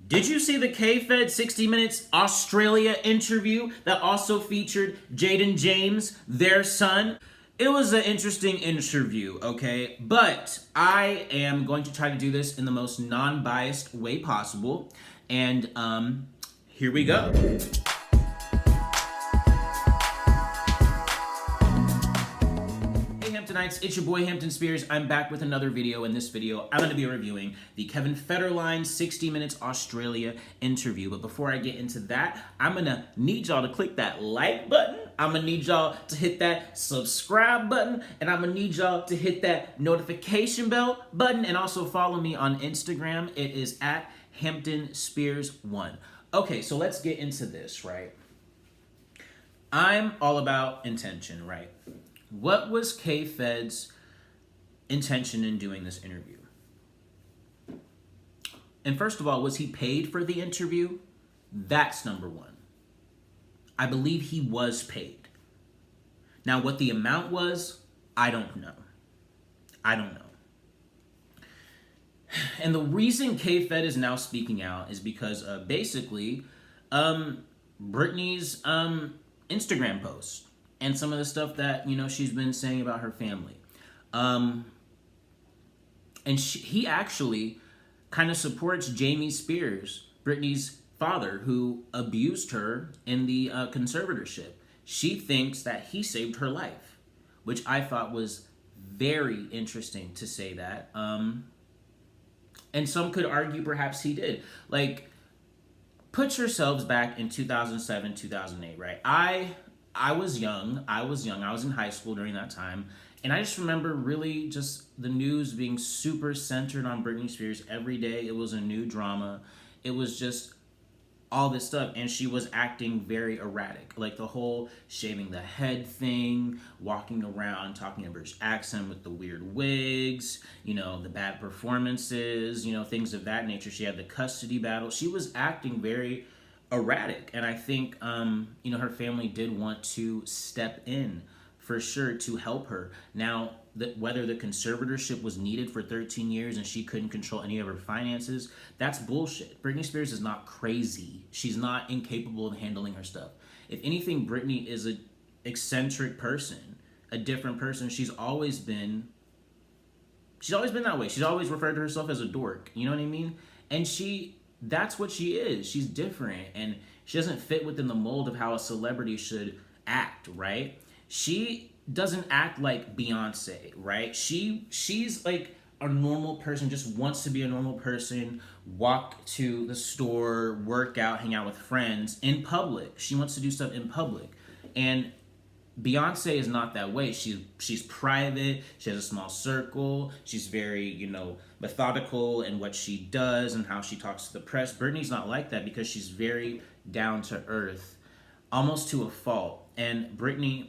Did you see the K-Fed 60 Minutes Australia interview that also featured Jayden James, their son? It was an interesting interview, okay? But I am going to try to do this in the most non-biased way possible. And here we go. Hamptonites, it's your boy Hampton Spears. I'm back with another video. In this video, I'm going to be reviewing the Kevin Federline 60 Minutes Australia interview. But before I get into that, I'm going to need y'all to click that like button. I'm going to need y'all to hit that subscribe button. And I'm going to need y'all to hit that notification bell button. And also follow me on Instagram. It is at Hampton Spears 1. Okay, so let's get into this, right? I'm all about intention, right? What was K-Fed's intention in doing this interview? And first of all, was he paid for the interview? That's number one. I believe he was paid. Now, what the amount was, I don't know. And the reason K-Fed is now speaking out is because basically Britney's Instagram posts and some of the stuff that, she's been saying about her family. And he actually kind of supports Jamie Spears, Britney's father, who abused her in the conservatorship. She thinks that he saved her life, which I thought was very interesting to say that. And some could argue perhaps he did. Like, put yourselves back in 2007, 2008, right? I was young. I was in high school during that time. And I just remember really just the news being super centered on Britney Spears every day. It was a new drama. It was just all this stuff. And she was acting very erratic. Like the whole shaving the head thing, walking around, talking a British accent with the weird wigs, the bad performances, things of that nature. She had the custody battle. She was acting very erratic, and I think her family did want to step in for sure to help her. Now, whether the conservatorship was needed for 13 years and she couldn't control any of her finances, that's bullshit. Britney Spears is not crazy. She's not incapable of handling her stuff. If anything, Britney is an eccentric person, a different person. She's always been that way. She's always referred to herself as a dork. You know what I mean? And that's what she is. She's different, and she doesn't fit within the mold of how a celebrity should act, right? She doesn't act like Beyonce, right? She's like a normal person, just wants to be a normal person, walk to the store, work out, hang out with friends in public. She wants to do stuff in public. And Beyonce is not that way. She's private. She has a small circle. She's very, methodical in what she does and how she talks to the press. Britney's not like that because she's very down to earth, almost to a fault. And Britney,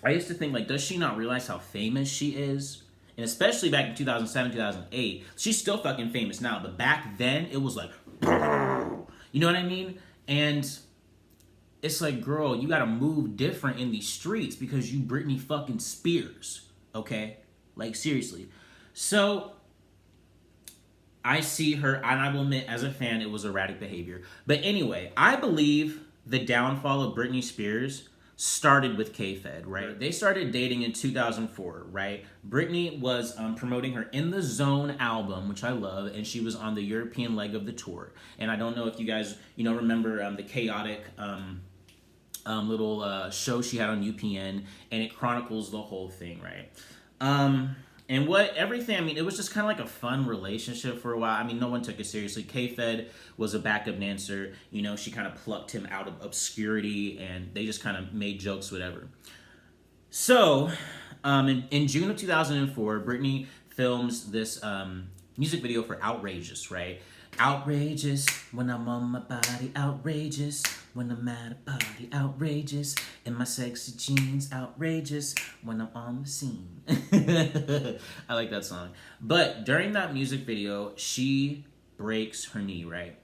I used to think, like, does she not realize how famous she is? And especially back in 2007, 2008, she's still fucking famous now. But back then, it was like, you know what I mean? And it's like, girl, you gotta move different in these streets because you Britney fucking Spears, okay? Like, seriously. So, I see her, and I will admit, as a fan, it was erratic behavior. But anyway, I believe the downfall of Britney Spears started with K-Fed, right? They started dating in 2004, right? Britney was promoting her In the Zone album, which I love, and she was on the European leg of the tour. And I don't know if you guys, remember the chaotic little show she had on UPN, and it chronicles the whole thing, right? And it was just kind of like a fun relationship for a while. No one took it seriously. K-Fed was a backup dancer. She kind of plucked him out of obscurity, and they just kind of made jokes, whatever. So, in June of 2004, Britney films this music video for Outrageous, right? Outrageous when I'm on my body, outrageous when I'm at a party, outrageous in my sexy jeans, outrageous when I'm on the scene. I like that song. But during that music video, she breaks her knee, right?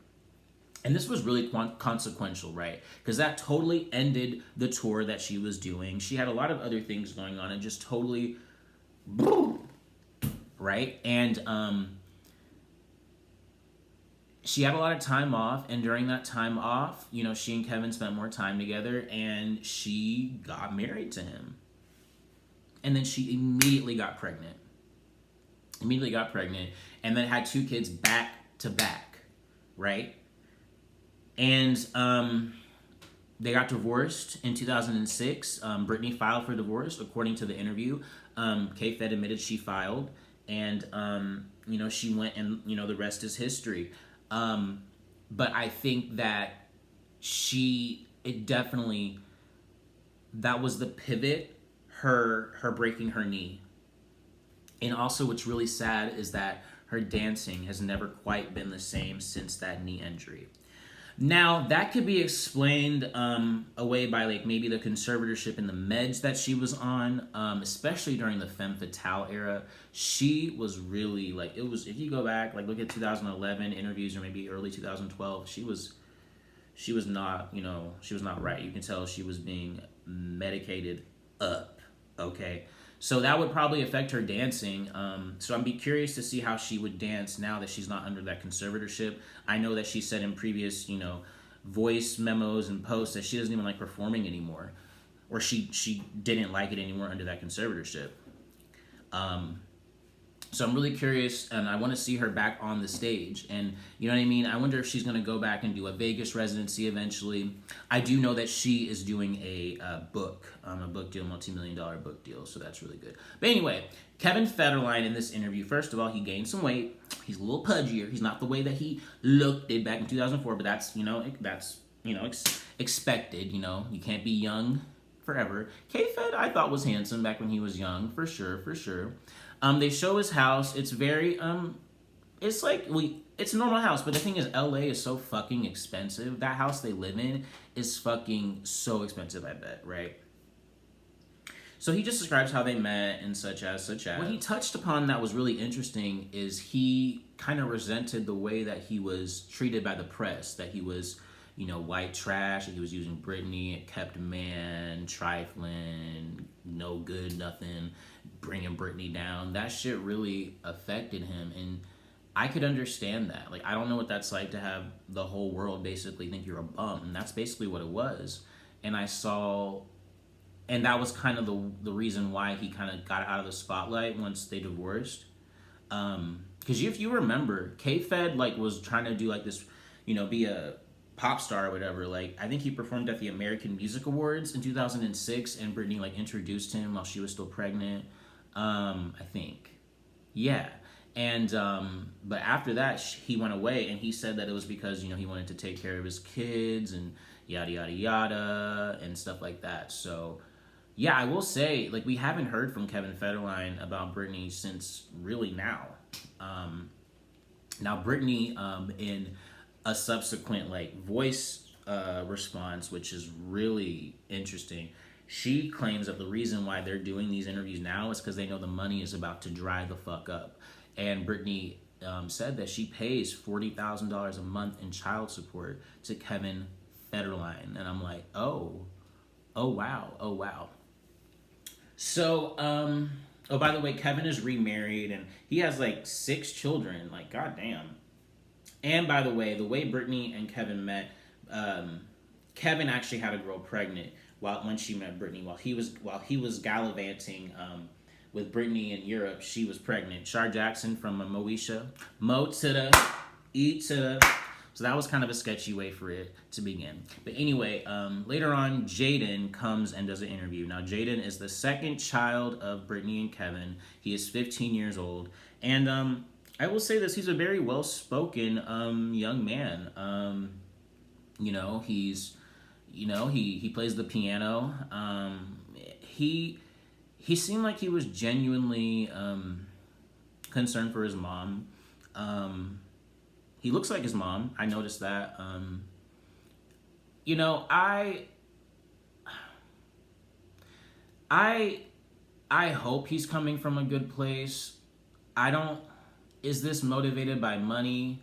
And this was really consequential, right? Because that totally ended the tour that she was doing. She had a lot of other things going on and just totally, right? And she had a lot of time off, and during that time off, you know, she and Kevin spent more time together, and she got married to him. And then she immediately got pregnant. And then had 2 kids back to back, right? And they got divorced in 2006. Britney filed for divorce, according to the interview. K-Fed admitted she filed, and you know, she went, and you know, the rest is history. But I think that that was the pivot, her breaking her knee. And also what's really sad is that her dancing has never quite been the same since that knee injury. Now, that could be explained away by like maybe the conservatorship and the meds that she was on, especially during the femme fatale era. She was really like, it was, if you go back, like look at 2011 interviews or maybe early 2012, she was not, you know, she was not right. You can tell she was being medicated up, okay? So that would probably affect her dancing. So I'd be curious to see how she would dance now that she's not under that conservatorship. I know that she said in previous, you know, voice memos and posts that she doesn't even like performing anymore, or she didn't like it anymore under that conservatorship. So I'm really curious, and I want to see her back on the stage. And you know what I mean? I wonder if she's going to go back and do a Vegas residency eventually. I do know that she is doing a book deal, multi-million-dollar book deal, so that's really good. But anyway, Kevin Federline in this interview, first of all, he gained some weight. He's a little pudgier. He's not the way that he looked back in 2004, but that's expected. You know, you can't be young forever. K-Fed, I thought, was handsome back when he was young, for sure. They show his house. It's very, it's like, it's a normal house, but the thing is, LA is so fucking expensive. That house they live in is fucking so expensive, I bet, right? So he just describes how they met and such as. What he touched upon that was really interesting is he kind of resented the way that he was treated by the press, that he was, you know, white trash, that he was using Britney, a kept man, trifling, no good, nothing, bringing Britney down. That shit really affected him, and I could understand that. Like, I don't know what that's like to have the whole world basically think you're a bum, and that's basically what it was. And that was kind of the reason why he kind of got out of the spotlight once they divorced. Because if you remember, K-Fed like was trying to do like this, you know, be a pop star or whatever. Like, I think he performed at the American Music Awards in 2006, and Britney like introduced him while she was still pregnant. I think, yeah. And but after that, he went away, and he said that it was because, you know, he wanted to take care of his kids and yada yada yada and stuff like that. So yeah, I will say, like, we haven't heard from Kevin Federline about Britney since really now. Now Britney in a subsequent like voice response, which is really interesting, she claims that the reason why they're doing these interviews now is because they know the money is about to dry the fuck up. And Britney said that she pays $40,000 a month in child support to Kevin Federline. And I'm like, oh wow. So, oh, by the way, Kevin is remarried, and he has like 6 children. Like, goddamn. And by the way Britney and Kevin met, Kevin actually had a girl pregnant when she met Britney. While he was gallivanting with Britney in Europe, she was pregnant. Shar Jackson from Moesha, Mo to the E to the. So that was kind of a sketchy way for it to begin. But anyway, later on, Jayden comes and does an interview. Now, Jayden is the second child of Britney and Kevin. He is 15 years old. And I will say this, he's a very well-spoken young man. You know, he plays the piano. He seemed like he was genuinely concerned for his mom. He looks like his mom. I noticed that. You know, I hope he's coming from a good place. Is this motivated by money?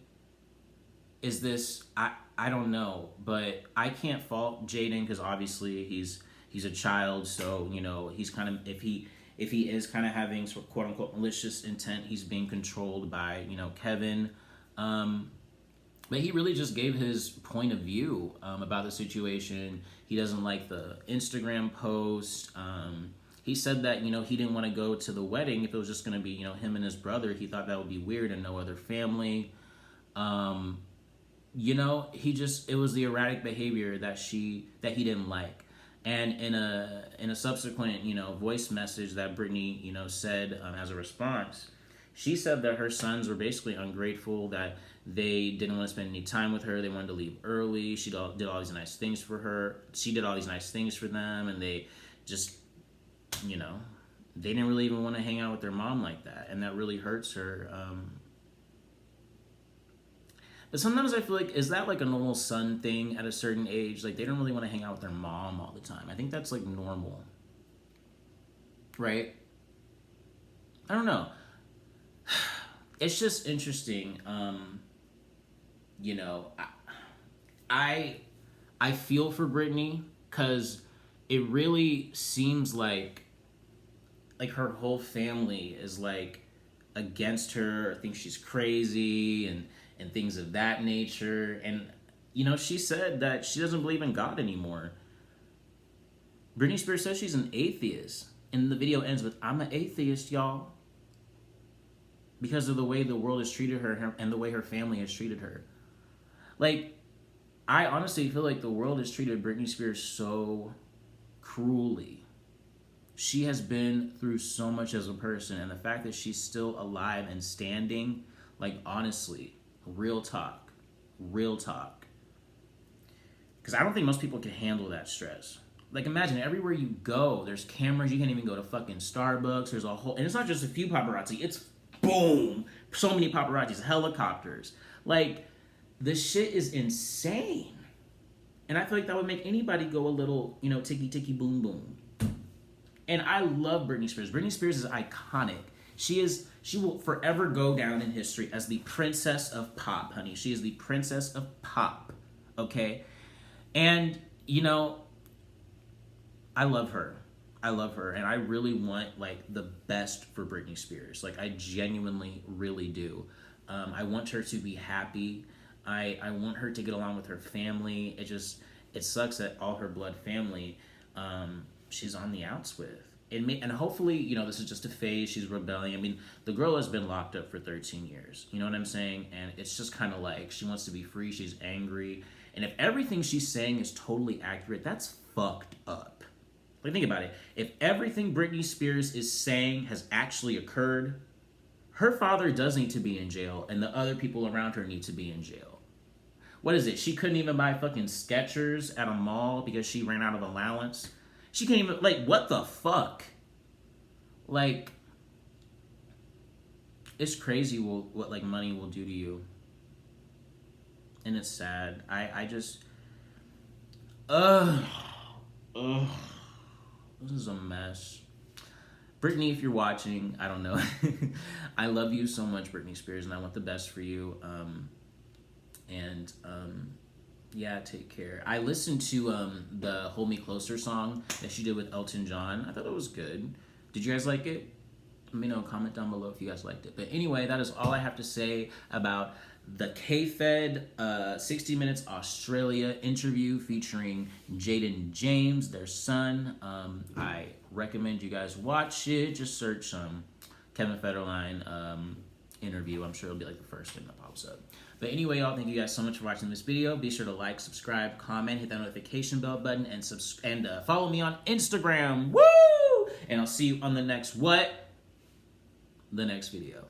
Is this, I don't know, but I can't fault Jayden because obviously he's a child, so, you know, he's kind of, if he is kind of having sort of quote unquote malicious intent, he's being controlled by, you know, Kevin. But he really just gave his point of view about the situation. He doesn't like the Instagram post. He said that, he didn't want to go to the wedding if it was just going to be, him and his brother. He thought that would be weird and no other family. It was the erratic behavior that he didn't like. And in a subsequent, voice message that Britney, said as a response, she said that her sons were basically ungrateful, that they didn't want to spend any time with her. They wanted to leave early. She did all these nice things for her. She did all these nice things for them, and they just, they didn't really even want to hang out with their mom like that, and that really hurts her. But sometimes I feel like, is that like a normal son thing at a certain age? Like, they don't really want to hang out with their mom all the time. I think that's like normal, right? I don't know. It's just interesting. I feel for Britney, because it really seems like her whole family is like against her, or thinks she's crazy and things of that nature. And she said that she doesn't believe in God anymore. Britney Spears says she's an atheist, and the video ends with, "I'm an atheist, y'all," because of the way the world has treated her and the way her family has treated her. Like, I honestly feel like the world has treated Britney Spears so cruelly. She has been through so much as a person, and the fact that she's still alive and standing, like, honestly, real talk. Because I don't think most people can handle that stress. Like, imagine everywhere you go, there's cameras. You can't even go to fucking Starbucks. There's a whole, and it's not just a few paparazzi. It's boom, so many paparazzis, helicopters. Like, this shit is insane. And I feel like that would make anybody go a little, ticky ticky boom boom. And I love Britney Spears. Britney Spears is iconic. She will forever go down in history as the princess of pop, honey. She is the princess of pop, okay? And, I love her. And I really want, like, the best for Britney Spears. Like, I genuinely really do. I want her to be happy. I want her to get along with her family. It sucks that all her blood family, she's on the outs with. And hopefully, this is just a phase. She's rebelling. I mean, the girl has been locked up for 13 years. You know what I'm saying? And it's just kind of like, she wants to be free. She's angry. And if everything she's saying is totally accurate, that's fucked up. Like, think about it. If everything Britney Spears is saying has actually occurred, her father does need to be in jail, and the other people around her need to be in jail. What is it? She couldn't even buy fucking Skechers at a mall because she ran out of allowance. She can't even, like, what the fuck? Like, it's crazy what like, money will do to you. And it's sad. I just, this is a mess. Britney, if you're watching, I don't know. I love you so much, Britney Spears, and I want the best for you. Yeah, take care. I listened to the Hold Me Closer song that she did with Elton John. I thought it was good. Did you guys like it? Let me know. Comment down below if you guys liked it. But anyway, that is all I have to say about the K-Fed 60 Minutes Australia interview featuring Jayden James, their son. I recommend you guys watch it. Just search Kevin Federline interview. I'm sure it'll be like the first thing that pops up. But anyway, y'all, thank you guys so much for watching this video. Be sure to like, subscribe, comment, hit that notification bell button, and follow me on Instagram. Woo! And I'll see you on the next what? The next video.